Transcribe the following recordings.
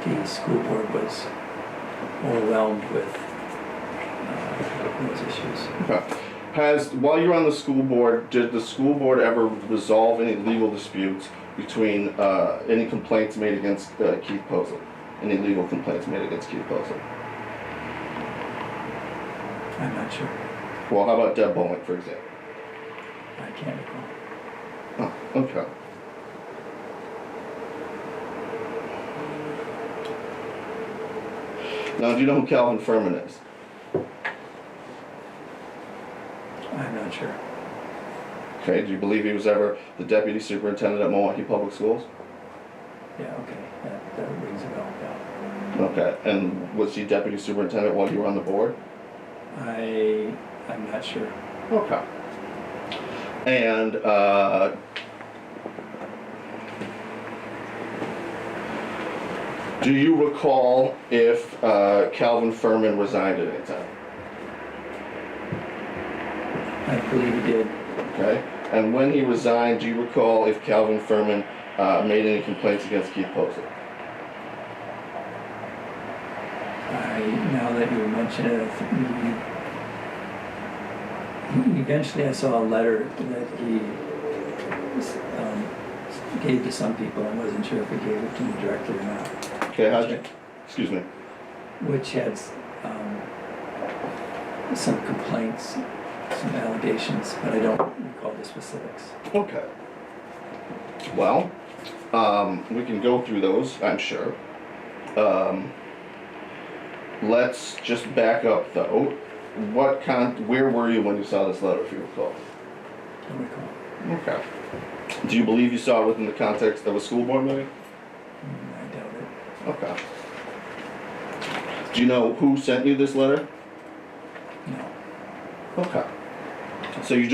the school board was overwhelmed with those issues. Okay. While you're on the school board, did the school board ever resolve any legal disputes between any complaints made against Keith Posey? Any legal complaints made against Keith Posey? I'm not sure. Well, how about Deb Bowling, for example? I can't recall. Oh, okay. Now, do you know who Calvin Ferman is? I'm not sure. Okay, do you believe he was ever the deputy superintendent at Milwaukee Public Schools? Yeah, okay. That rings a bell, yeah. Okay, and was he deputy superintendent while you were on the board? I'm not sure. Okay. And do you recall if Calvin Ferman resigned at any time? I believe he did. Okay. And when he resigned, do you recall if Calvin Ferman made any complaints against Keith Posey? Now that you mention it, I think eventually I saw a letter that he gave to some people. I wasn't sure if he gave it to me directly or not. Okay, excuse me. Which had some complaints, some allegations, but I don't recall the specifics. Okay. Well, we can go through those, I'm sure. Let's just back up though. Where were you when you saw this letter, if you recall? Don't recall. Okay. Do you believe you saw it within the context of a school board meeting? I doubt it. Okay. Do you know who sent you this letter? No. Okay. So you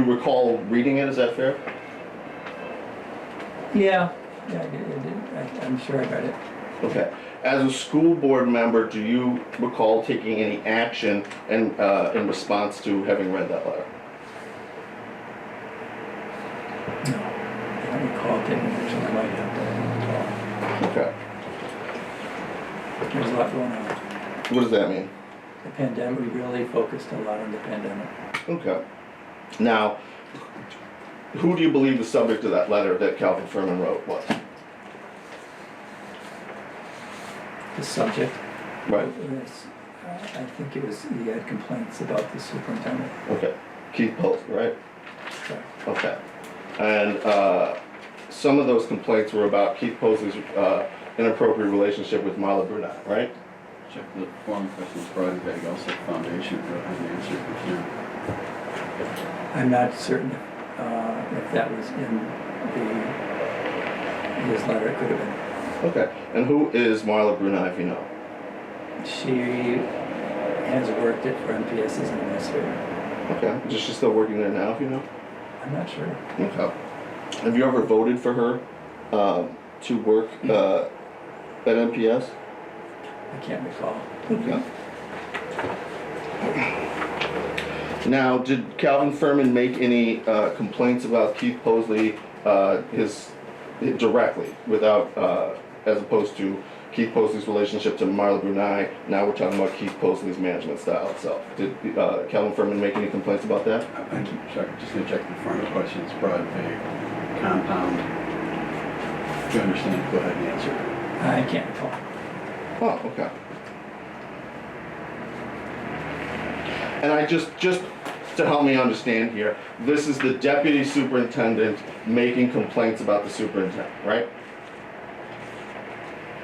recall reading it, is that fair? Yeah, I did. I'm sure I read it. Okay. As a school board member, do you recall taking any action in response to having read that letter? No. I don't recall taking action. I might have, but I don't recall. Okay. There's a lot going on. What does that mean? The pandemic, we really focused a lot on the pandemic. Okay. Now, who do you believe the subject of that letter that Calvin Ferman wrote was? The subject. Right. Was, I think it was, he had complaints about the superintendent. Okay. Keith Posey, right? Correct. Okay. And some of those complaints were about Keith Posey's inappropriate relationship with Marla Brunette, right? Check the form questions provided by also foundation for an answer if you can. I'm not certain if that was in his letter. It could have been. Okay. And who is Marla Brunette, if you know? She has worked it for MPS as an administrator. Okay. Is she still working there now, if you know? I'm not sure. Okay. Have you ever voted for her to work at MPS? I can't recall. Okay. Now, did Calvin Ferman make any complaints about Keith Posey directly, without as opposed to Keith Posey's relationship to Marla Brunei? Now we're talking about Keith Posey's management style itself. Did Calvin Ferman make any complaints about that? I'm sorry, just going to check the form of questions, broad, vague, compound. Do you understand? Go ahead and answer. I can't recall. Oh, okay. And I just to help me understand here, this is the deputy superintendent making complaints about the superintendent, right?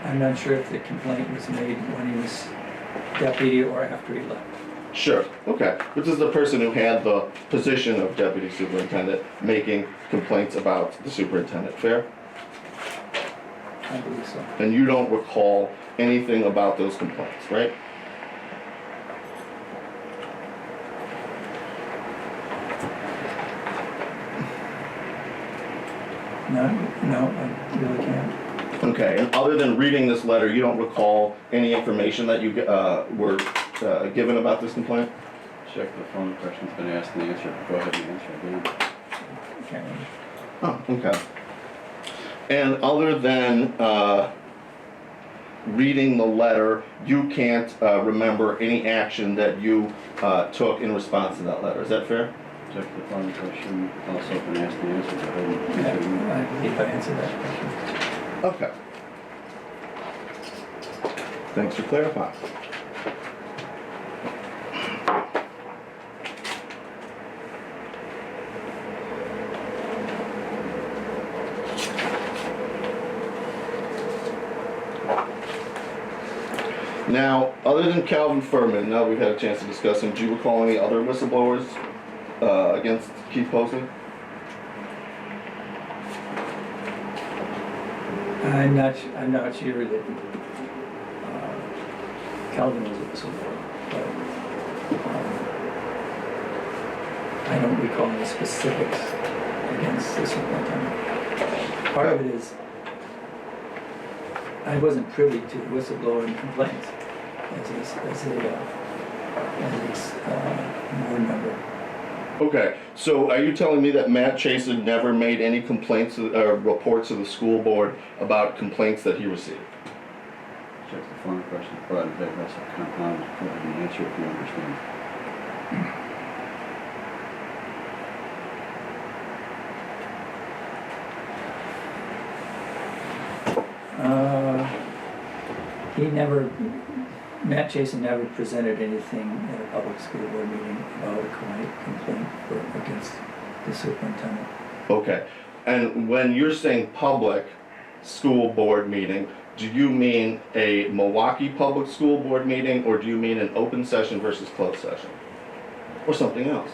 I'm not sure if the complaint was made when he was deputy or after he left. Sure, okay. This is the person who had the position of deputy superintendent making complaints about the superintendent, fair? I believe so. And you don't recall anything about those complaints, right? No, I really can't. Okay, and other than reading this letter, you don't recall any information that you were given about this complaint? Check the form of questions been asked and answered. Go ahead and answer again. Can't remember. Oh, okay. And other than reading the letter, you can't remember any action that you took in response to that letter. Is that fair? Check the following question, also been asked and answered. Go ahead and Yeah, answer. I believe I answered that question. Okay. Thanks for clarifying. Now, other than Calvin Ferman, now we've had a chance to discuss him, do you recall any other whistleblowers against Keith Posley? I'm not sure that Calvin was a whistleblower, but I don't recall any specifics against the superintendent. Part of it is I wasn't privy to whistleblowing complaints as a board member. Okay, so are you telling me that Matt Chason never made any complaints or reports to the school board about complaints that he received? Check the following question, brought in vague, also compound. Go ahead and answer if you understand. Matt Chason never presented anything at a public school board meeting about a complaint against the superintendent. Okay, and when you're saying public school board meeting, do you mean a Milwaukee Public School Board meeting, or do you mean an open session versus closed session? Or something else?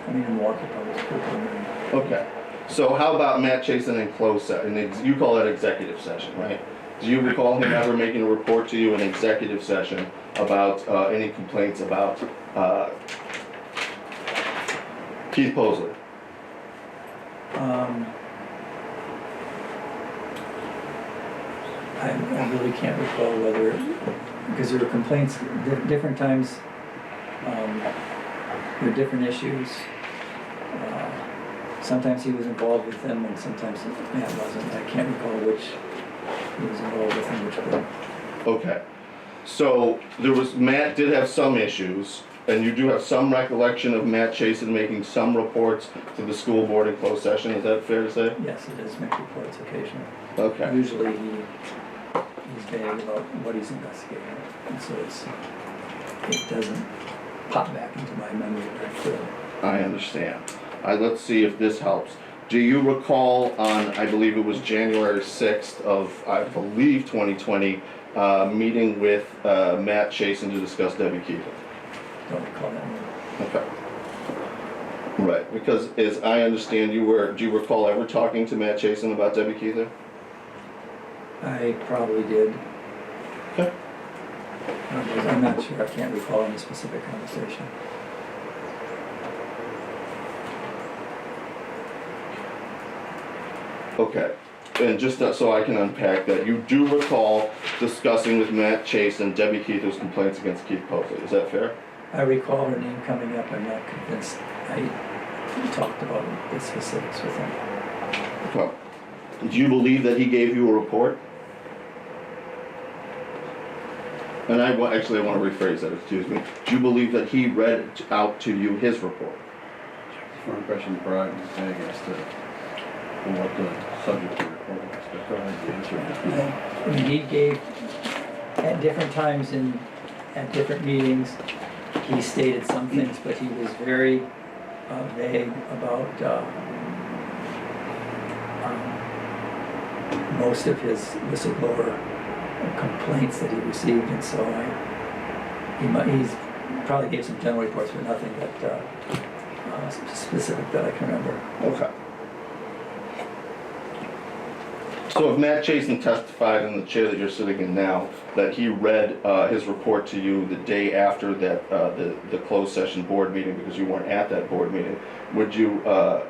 I mean, a Milwaukee Public School Board meeting. Okay, so how about Matt Chason in closed session? You call that executive session, right? Do you recall him ever making a report to you in executive session about any complaints about Keith Posley? I really can't recall whether, because there were complaints, different times, there were different issues. Sometimes he was involved with them and sometimes Matt wasn't. I can't recall which he was involved with and which one. Okay, so Matt did have some issues, and you do have some recollection of Matt Chason making some reports to the school board in closed session, is that fair to say? Yes, he does make reports occasionally. Okay. Usually he's vague about what he's investigating, and so it doesn't pop back into my memory very clearly. I understand. Let's see if this helps. Do you recall on, I believe it was January 6th of, I believe, 2020, meeting with Matt Chason to discuss Debbie Keefer? Don't recall that name. Okay. Right, because as I understand, do you recall ever talking to Matt Chason about Debbie Keefer? I probably did. Okay. I'm not sure. I can't recall any specific conversation. Okay, and just so I can unpack that, you do recall discussing with Matt Chason Debbie Keither's complaints against Keith Posley, is that fair? I recall her name coming up. I'm not convinced I talked about the specifics with him. Okay. Do you believe that he gave you a report? And I want to rephrase that, excuse me. Do you believe that he read out to you his report? Following question, brought in vague as to what the subject of the report was. But go ahead and answer it. I mean, he gave, at different times at different meetings, he stated some things, but he was very vague about most of his whistleblower complaints that he received, and so he's probably gave some general reports, but nothing that specific that I can remember. Okay. So if Matt Chason testified in the chair that you're sitting in now, that he read his report to you the day after that the closed session board meeting, because you weren't at that board meeting, would you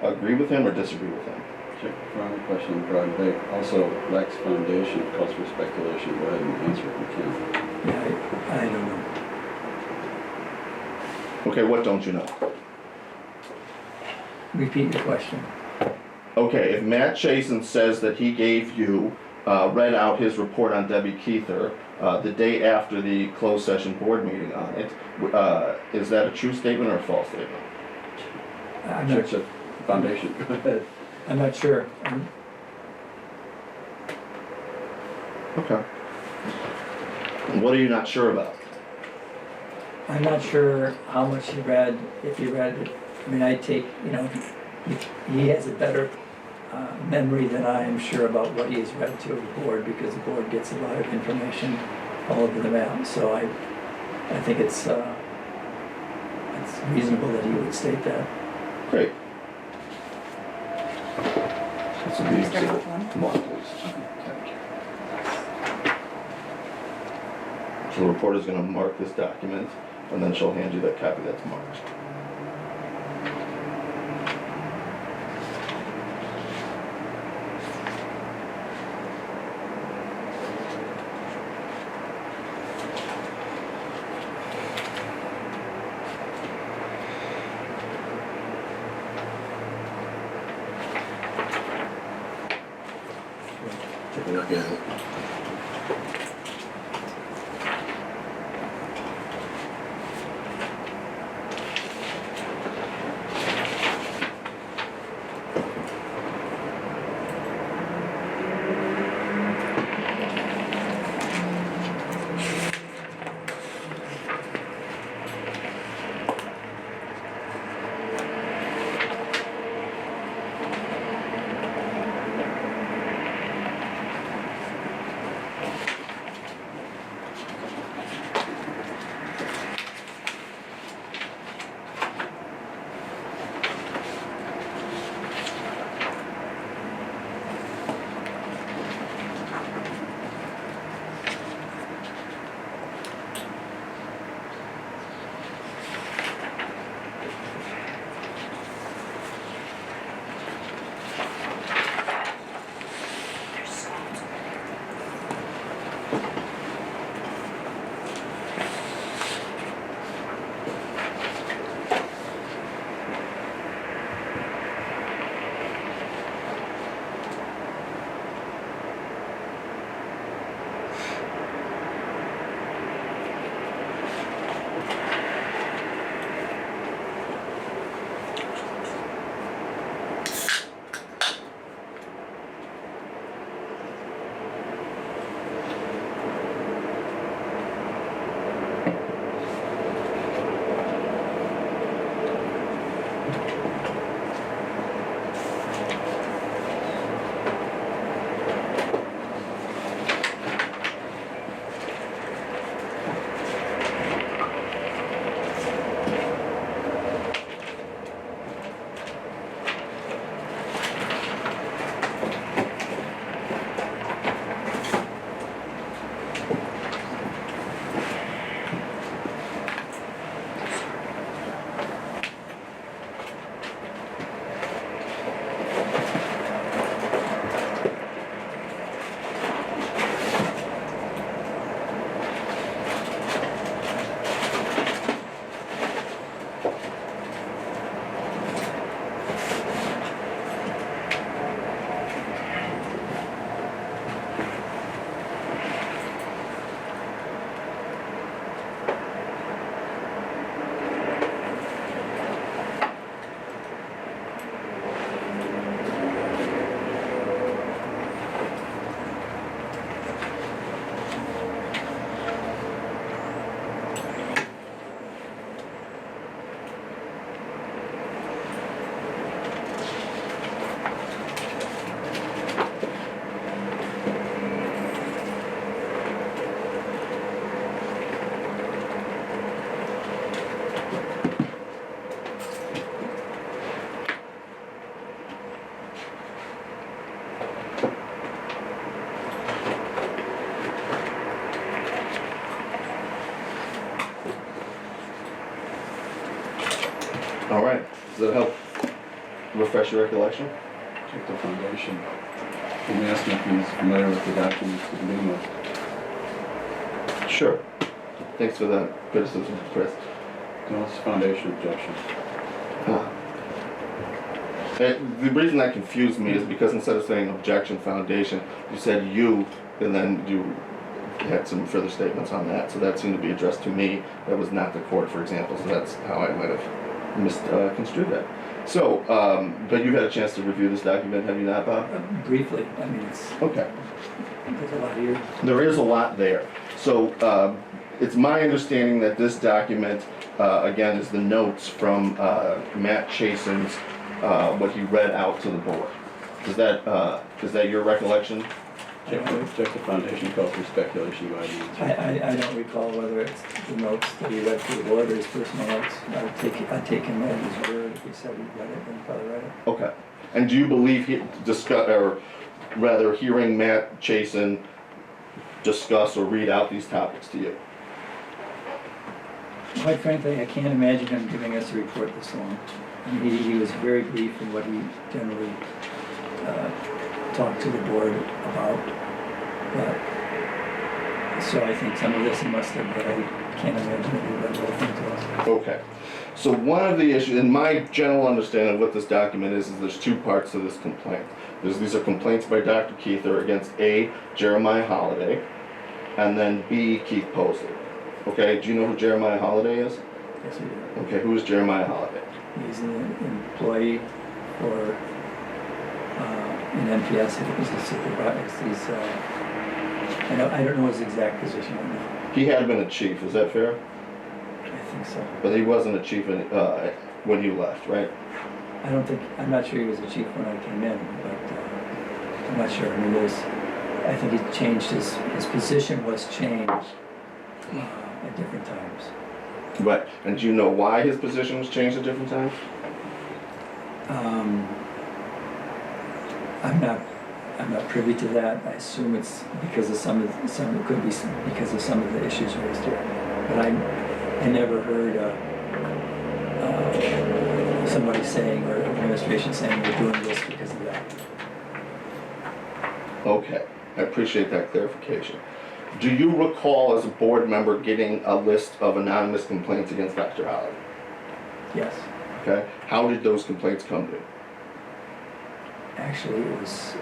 agree with him or disagree with him? Check the following question, brought in vague. Also lacks foundation, calls for speculation. Go ahead and answer if you can. Yeah, I don't know. Okay, what don't you know? Repeat your question. Okay, if Matt Chason says that he gave you, read out his report on Debbie Keither, the day after the closed session board meeting on it, is that a true statement or a false statement? I'm Check not, the foundation. Go ahead. I'm not sure. Okay. And what are you not sure about? I'm not sure how much he read, if he read it. I mean, I take, he has a better memory than I am sure about what he has read to the board, because the board gets a lot of information all over the map. So I think it's reasonable that he would state that. Great. That's a big exhibit. Come on, please. So the reporter's gonna mark this document, and then she'll hand you that copy that's marked. Take a look at it. All right, does that help refresh your recollection? Check the foundation. Let me ask him if he's familiar with the documents to begin with. Sure. Thanks for that criticism, Chris. No, it's foundation objection. Huh. The reason that confused me is because instead of saying objection foundation, you said you, and then you had some further statements on that, so that seemed to be addressed to me. That was not the court, for example, so that's how I might have misconstrued that. So, but you've had a chance to review this document, have you not, Bob? Briefly, I mean, Okay. there's a lot here. There is a lot there. So, it's my understanding that this document, again, is the notes from Matt Chason's, what he read out to the board. Is that your recollection? Check the foundation call for speculation by the I don't recall whether it's the notes that he read to the board or his personal notes. I take him at his word. If he said he read it, then he probably read it. Okay. And do you believe hearing Matt Chason discuss or read out these topics to you? Quite frankly, I can't imagine him giving us a report this long. I mean, he was very brief in what he generally talked to the board about. So I think some of this he must have, but I can't imagine that he read the whole thing to us. Okay. So one of the issues, in my general understanding of what this document is there's two parts to this complaint. These are complaints by Dr. Keither against A, Jeremiah Holliday, and then B, Keith Posley. Okay, do you know who Jeremiah Holliday is? Yes, he did. Okay, who is Jeremiah Holliday? He's an employee for in MPS. I think he's a supervisor. He's I don't know his exact position right now. He had been a chief, is that fair? I think so. But he wasn't a chief when you left, right? I'm not sure he was a chief when I came in, but I'm not sure. I mean, I think he changed his position was changed at different times. Right. And do you know why his position was changed at different times? I'm not privy to that. I assume it's because of it could be because of some of the issues raised here. But I never heard somebody saying or administration saying we're doing this because of that. Okay. I appreciate that clarification. Do you recall as a board member getting a list of anonymous complaints against Dr. Holliday? Yes. Okay. How did those complaints come to you? Actually, it was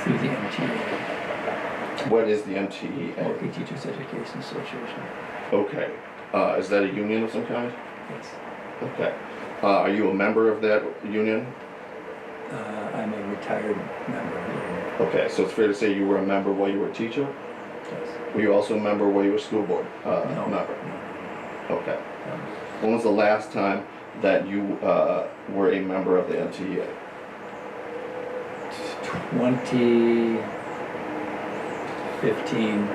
through the MTA, What is the MTEA? Milwaukee Teachers Education Association. Okay. Is that a union of some kind? Yes. Okay. Are you a member of that union? I'm a retired member. Okay, so it's fair to say you were a member while you were a teacher? Yes. Were you also a member while you were a school board No. member? No. Okay. When was the last time that you were a member of the MTEA? 2015.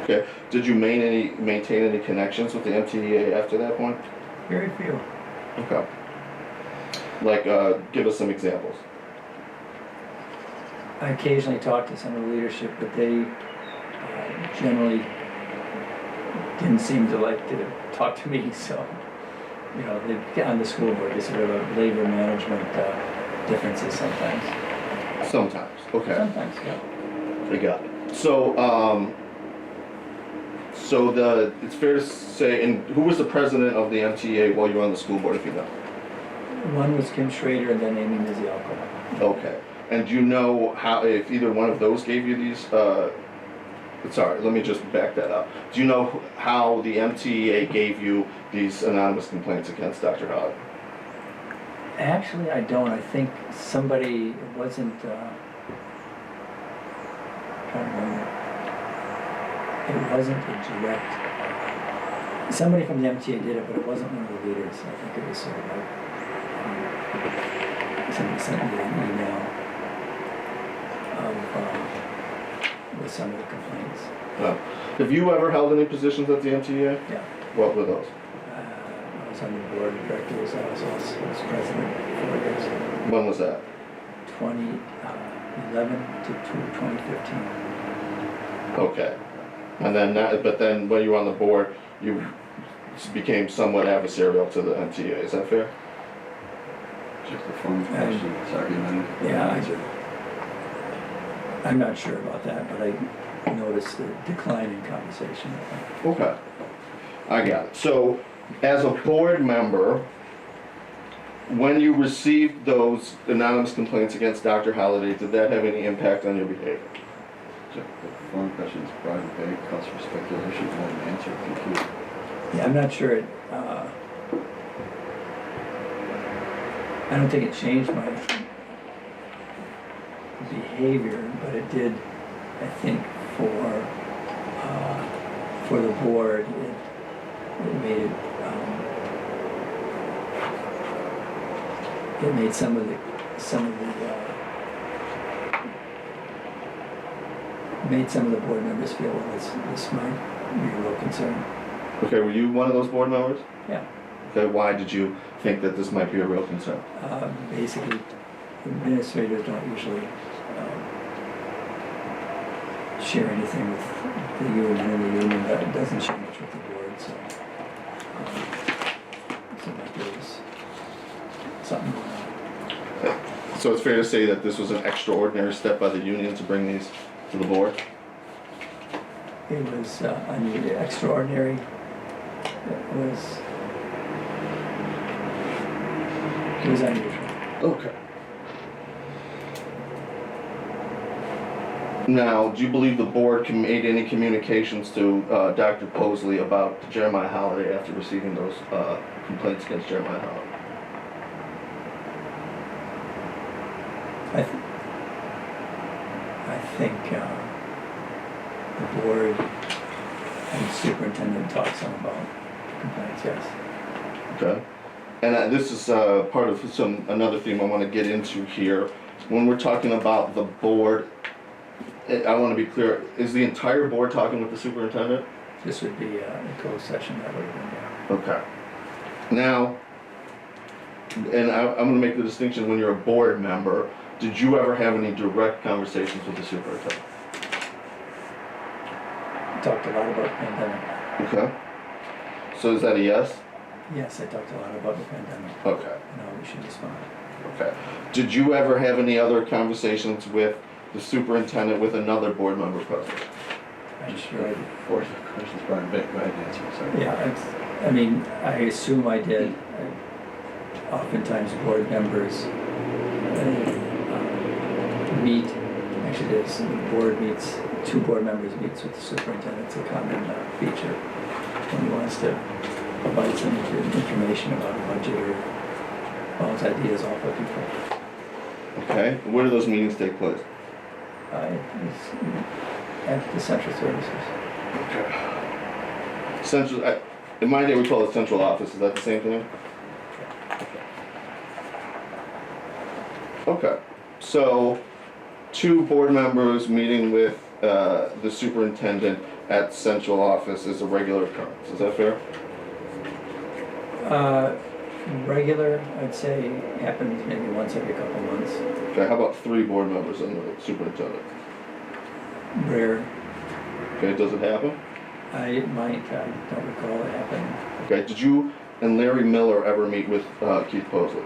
Okay. Did you maintain any connections with the MTEA after that point? Very few. Okay. Like, give us some examples. I occasionally talk to some of the leadership, but they generally didn't seem to like to talk to me, so, you know, they get on the school board, there's sort of a labor management differences sometimes. Sometimes. Okay. Sometimes, yeah. I got it. So, it's fair to say, and who was the president of the MTA while you were on the school board, if you know? One was Kim Schrader and then Amy Nizialko. Okay. And do you know how, if either one of those gave you these, sorry, let me just back that up. Do you know how the MTEA gave you these anonymous complaints against Dr. Holliday? Actually, I don't. I think somebody, it wasn't, I can't remember. It wasn't a direct, somebody from the MTA did it, but it wasn't one of the leaders. I think it was sort of like, somebody sent me an email with some of the complaints. Have you ever held any positions at the MTEA? Yeah. What were those? I was on the board of directors. I was also president for 4 years. When was that? 2011 to 2015. Okay. And then, but then when you were on the board, you became somewhat adversarial to the MTA. Is that fair? Just a form of question, sorry, then. Yeah, I'm not sure about that, but I noticed the decline in conversation. Okay. I got it. So, as a board member, when you received those anonymous complaints against Dr. Holliday, did that have any impact on your behavior? Check the following questions, broad and vague, calls for speculation, go ahead and answer, thank you. Yeah, I'm not sure it, I don't think it changed my behavior, but it did, I think, for the board, it made it, it made some of the, made some of the board members feel this might be a real concern. Okay, were you one of those board members? Yeah. Okay, why did you think that this might be a real concern? Basically, administrators don't usually share anything with the union, and the union doesn't share much with the board, so like there was something going on. Okay. So it's fair to say that this was an extraordinary step by the union to bring these to the board? It was extraordinary. It was unusual. Okay. Now, do you believe the board made any communications to Dr. Posley about Jeremiah Holliday after receiving those complaints against Jeremiah Holliday? I think the board and the superintendent talked some about complaints, yes. Okay. And this is part of another theme I want to get into here. When we're talking about the board, I want to be clear, is the entire board talking with the superintendent? This would be a closed session, that would have been, yeah. Okay. Now, and I'm going to make the distinction, when you're a board member, did you ever have any direct conversations with the superintendent? We talked a lot about the pandemic. Okay. So is that a yes? Yes, I talked a lot about the pandemic. Okay. And how we should respond. Okay. Did you ever have any other conversations with the superintendent with another board member present? I'm sure I did. Fourth questions, broad and vague, go ahead and answer, sorry. Yeah, I mean, I assume I did. Oftentimes board members meet, actually there's, the board meets, two board members meets with the superintendent. It's a common feature when he wants to provide some information about a budget or bounce ideas off of people. Okay. Where do those meetings take place? It's at the central services. Okay. Central, in my day we call it central office, is that the same thing? Okay, so two board members meeting with the superintendent at central office is a regular occurrence, is that fair? Regular, I'd say, happens maybe once every couple months. Okay, how about three board members and the superintendent? Rare. Okay, does it happen? I don't recall it happening. Okay, did you and Larry Miller ever meet with Keith Posley?